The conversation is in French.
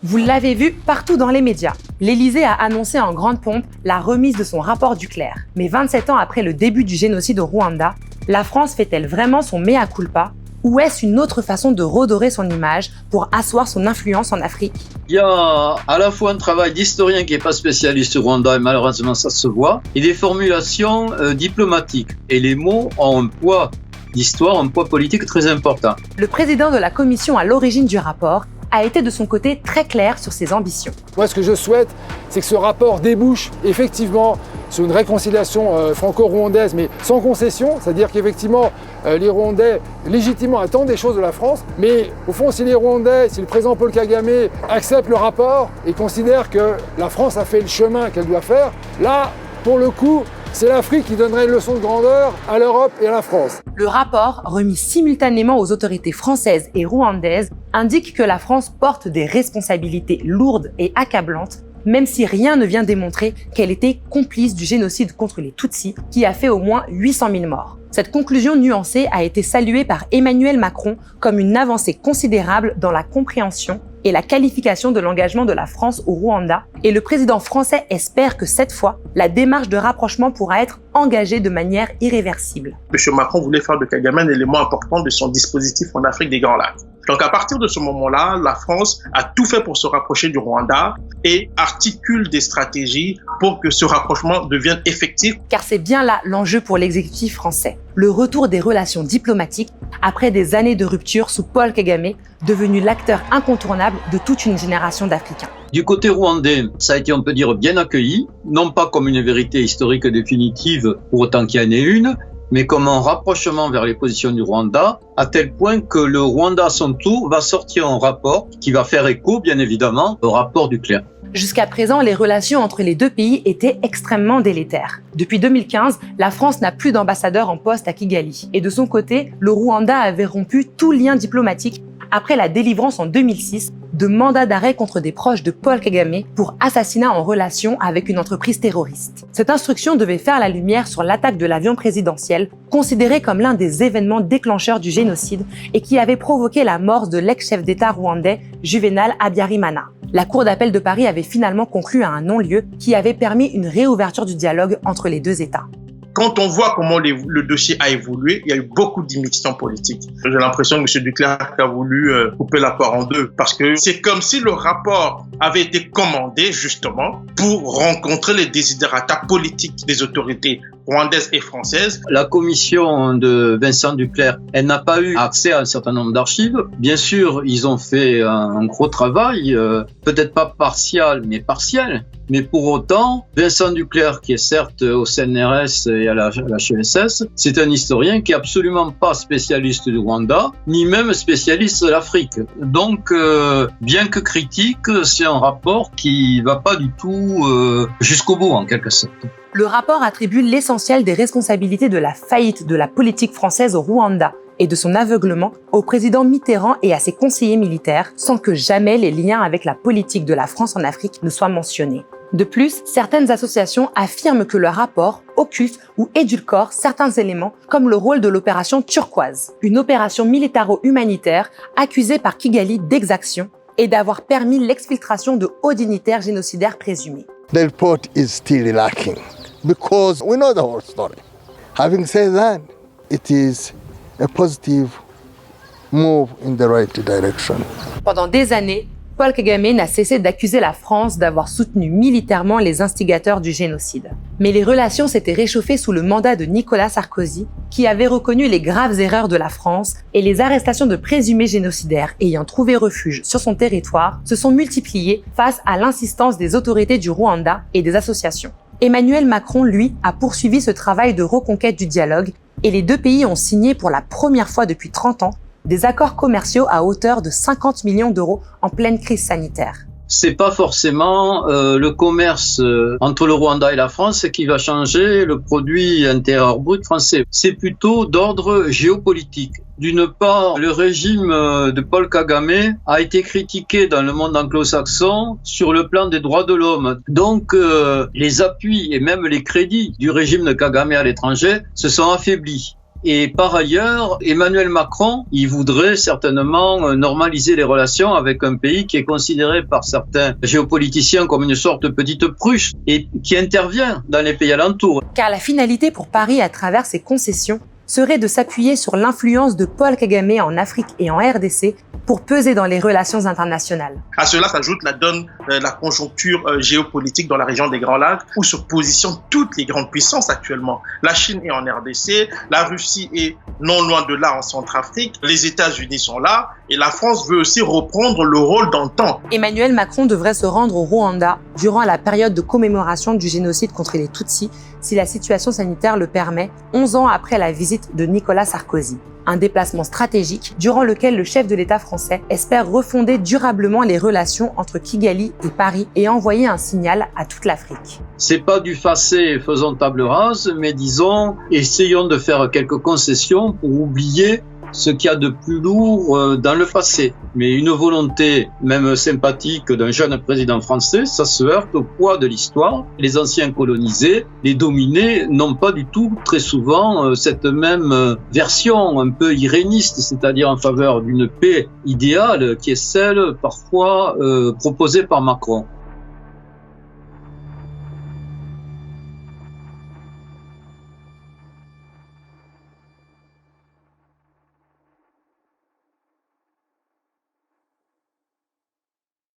Vous l'avez vu partout dans les médias. L'Élysée a annoncé en grande pompe la remise de son rapport Duclerc. Mais 27 ans après le début du génocide au Rwanda, la France fait-elle vraiment son mea culpa? Ou est-ce une autre façon de redorer son image pour asseoir son influence en Afrique? Il y a à la fois un travail d'historien qui n'est pas spécialiste au Rwanda, et malheureusement ça se voit, et des formulations diplomatiques. Et les mots ont un poids d'histoire, un poids politique très important. Le président de la commission à l'origine du rapport a été de son côté très clair sur ses ambitions. Moi, ce que je souhaite, c'est que ce rapport débouche effectivement sur une réconciliation franco-rwandaise, mais sans concession, c'est-à-dire qu'effectivement, les Rwandais légitimement attendent des choses de la France, mais au fond, si les Rwandais, si le président Paul Kagame accepte le rapport et considère que la France a fait le chemin qu'elle doit faire, là, pour le coup, c'est l'Afrique qui donnerait une leçon de grandeur à l'Europe et à la France. Le rapport, remis simultanément aux autorités françaises et rwandaises, indique que la France porte des responsabilités lourdes et accablantes, même si rien ne vient démontrer qu'elle était complice du génocide contre les Tutsis, qui a fait au moins 800 000 morts. Cette conclusion nuancée a été saluée par Emmanuel Macron comme une avancée considérable dans la compréhension et la qualification de l'engagement de la France au Rwanda, et le président français espère que cette fois, la démarche de rapprochement pourra être engagée de manière irréversible. M. Macron voulait faire de Kagame un élément important de son dispositif en Afrique des Grands Lacs. Donc à partir de ce moment-là, la France a tout fait pour se rapprocher du Rwanda et articule des stratégies pour que ce rapprochement devienne effectif. Car c'est bien là l'enjeu pour l'exécutif français. Le retour des relations diplomatiques après des années de rupture sous Paul Kagame, devenu l'acteur incontournable de toute une génération d'Africains. Du côté rwandais, ça a été, on peut dire, bien accueilli, non pas comme une vérité historique définitive, pour autant qu'il y en ait une, mais comme un rapprochement vers les positions du Rwanda, à tel point que le Rwanda, à son tour, va sortir un rapport qui va faire écho, bien évidemment, au rapport Duclerc. Jusqu'à présent, les relations entre les deux pays étaient extrêmement délétères. Depuis 2015, la France n'a plus d'ambassadeur en poste à Kigali. Et de son côté, le Rwanda avait rompu tout lien diplomatique après la délivrance en 2006 de mandats d'arrêt contre des proches de Paul Kagame pour assassinat en relation avec une entreprise terroriste. Cette instruction devait faire la lumière sur l'attaque de l'avion présidentiel, considéré comme l'un des événements déclencheurs du génocide et qui avait provoqué la mort de l'ex-chef d'État rwandais Juvenal Habyarimana. La Cour d'appel de Paris avait finalement conclu à un non-lieu qui avait permis une réouverture du dialogue entre les deux États. Quand on voit comment le dossier a évolué, il y a eu beaucoup d'immixtions politiques. J'ai l'impression que M. Duclerc a voulu couper la poire en deux parce que c'est comme si le rapport avait été commandé justement pour rencontrer les desiderata politiques des autorités rwandaises et françaises. La commission de Vincent Duclerc, elle n'a pas eu accès à un certain nombre d'archives. Bien sûr, ils ont fait un gros travail, peut-être pas partial, mais partiel. Mais pour autant, Vincent Duclerc, qui est certes au CNRS et à la HESS, c'est un historien qui est absolument pas spécialiste du Rwanda, ni même spécialiste de l'Afrique. Donc, bien que critique, c'est un rapport qui va pas du tout jusqu'au bout, en quelque sorte. Le rapport attribue l'essentiel des responsabilités de la faillite de la politique française au Rwanda et de son aveuglement au président Mitterrand et à ses conseillers militaires, sans que jamais les liens avec la politique de la France en Afrique ne soient mentionnés. De plus, certaines associations affirment que le rapport occulte ou édulcore certains éléments, comme le rôle de l'opération Turquoise, une opération militaro-humanitaire accusée par Kigali d'exaction et d'avoir permis l'exfiltration de hauts dignitaires génocidaires présumés. The report is still lacking because we know the whole story. Having said that, it is a positive move in the right direction. Pendant des années, Paul Kagame n'a cessé d'accuser la France d'avoir soutenu militairement les instigateurs du génocide. Mais les relations s'étaient réchauffées sous le mandat de Nicolas Sarkozy, qui avait reconnu les graves erreurs de la France, et les arrestations de présumés génocidaires ayant trouvé refuge sur son territoire se sont multipliées face à l'insistance des autorités du Rwanda et des associations. Emmanuel Macron, lui, a poursuivi ce travail de reconquête du dialogue, et les deux pays ont signé pour la première fois depuis 30 ans des accords commerciaux à hauteur de 50 millions d'euros en pleine crise sanitaire. C'est pas forcément le commerce entre le Rwanda et la France qui va changer le produit intérieur brut français. C'est plutôt d'ordre géopolitique. D'une part, le régime de Paul Kagame a été critiqué dans le monde anglo-saxon sur le plan des droits de l'homme. Donc, les appuis et même les crédits du régime de Kagame à l'étranger se sont affaiblis. Et par ailleurs, Emmanuel Macron, il voudrait certainement normaliser les relations avec un pays qui est considéré par certains géopoliticiens comme une sorte de petite Prusse et qui intervient dans les pays alentours. Car la finalité pour Paris à travers ses concessions serait de s'appuyer sur l'influence de Paul Kagame en Afrique et en RDC pour peser dans les relations internationales. À cela s'ajoute la donne, la conjoncture géopolitique dans la région des Grands Lacs où se positionnent toutes les grandes puissances actuellement. La Chine est en RDC, la Russie est non loin de là en Centrafrique, les États-Unis sont là et la France veut aussi reprendre le rôle d'antan. Emmanuel Macron devrait se rendre au Rwanda durant la période de commémoration du génocide contre les Tutsis si la situation sanitaire le permet, 11 ans après la visite de Nicolas Sarkozy. Un déplacement stratégique durant lequel le chef de l'État français espère refonder durablement les relations entre Kigali et Paris et envoyer un signal à toute l'Afrique. C'est pas du facet faisons table rase, mais disons, essayons de faire quelques concessions pour oublier ce qu'il y a de plus lourd dans le passé. Mais une volonté, même sympathique, d'un jeune président français, ça se heurte au poids de l'histoire. Les anciens colonisés, les dominés, n'ont pas du tout, très souvent, cette même version un peu iréniste, c'est-à-dire en faveur d'une paix idéale, qui est celle, parfois, proposée par Macron.